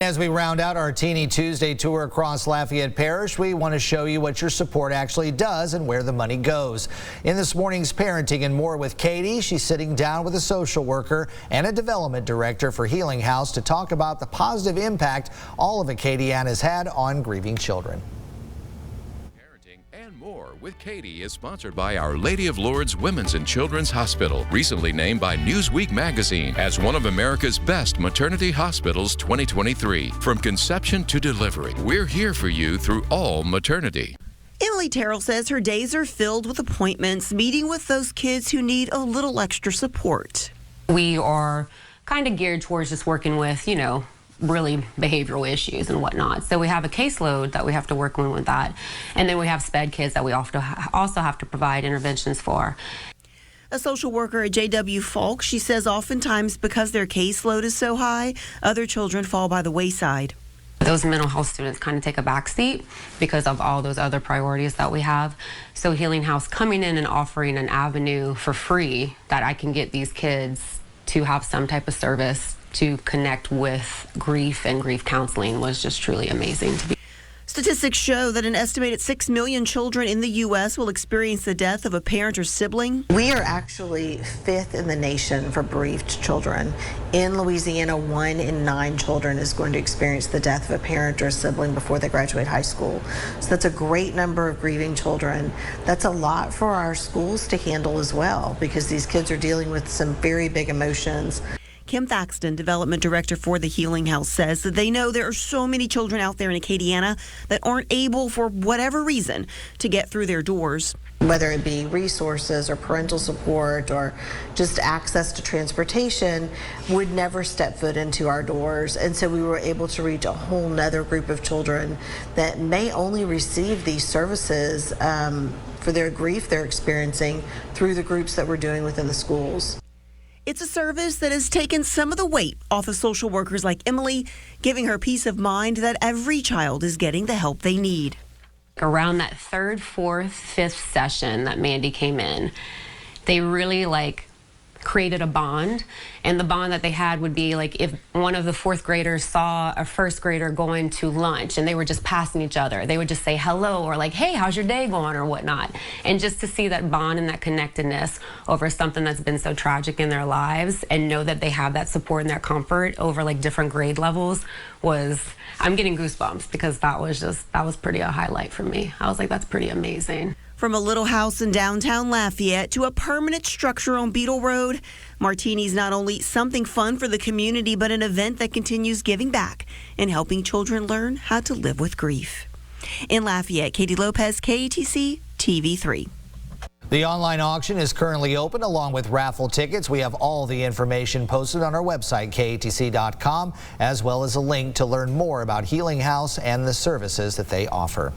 As we round out our Teeny Tuesday tour across Lafayette Parish, we want to show you what your support actually does and where the money goes. In this morning's Parenting and More with Katie, she's sitting down with a social worker and a development director for Healing House to talk about the positive impact all of Acadiana has had on grieving children. And More with Katie is sponsored by Our Lady of Lourdes Women's and Children's Hospital, recently named by Newsweek magazine as one of America's best maternity hospitals 2023. From conception to delivery, we're here for you through all maternity. Emily Terrell says her days are filled with appointments, meeting with those kids who need a little extra support. We are kind of geared towards just working with, really behavioral issues and whatnot. So we have a caseload that we have to work on with that. And then we have SPED kids that we also have to provide interventions for. A social worker at J.W. Falk, she says oftentimes because their caseload is so high, other children fall by the wayside. Those mental health students kind of take a backseat because of all those other priorities that we have. So Healing House coming in and offering an avenue for free that I can get these kids to have some type of service to connect with grief and grief counseling was just truly amazing to be. Statistics show that an estimated 6 million children in the U.S. will experience the death of a parent or sibling. We are actually 5th in the nation for bereaved children. In Louisiana, 1 in 9 children is going to experience the death of a parent or a sibling before they graduate high school. So that's a great number of grieving children. That's a lot for our schools to handle as well, because these kids are dealing with some very big emotions. Kim Thaxton, development director for the Healing House, says that they know there are so many children out there in Acadiana that aren't able, for whatever reason, to get through their doors. Whether it be resources or parental support or just access to transportation, would never step foot into our doors. And so we were able to reach a whole nother group of children that may only receive these services for their grief they're experiencing through the groups that we're doing within the schools. It's a service that has taken some of the weight off of social workers like Emily, giving her peace of mind that every child is getting the help they need. Around that 3rd, 4th, 5th session that Mandy came in, they really created a bond, and the bond that they had would be if one of the 4th graders saw a 1st grader going to lunch and they were just passing each other, they would just say hello or hey, how's your day going or whatnot. And just to see that bond and that connectedness over something that's been so tragic in their lives and know that they have that support and that comfort over different grade levels I'm getting goosebumps, because that was pretty a highlight for me. I was like, that's pretty amazing. From a little house in downtown Lafayette to a permanent structure on Beetle Road, Martini's not only something fun for the community, but an event that continues giving back and helping children learn how to live with grief. In Lafayette, Katie Lopez, KATC TV3. The online auction is currently open along with raffle tickets. We have all the information posted on our website, KATC.com, as well as a link to learn more about Healing House and the services that they offer.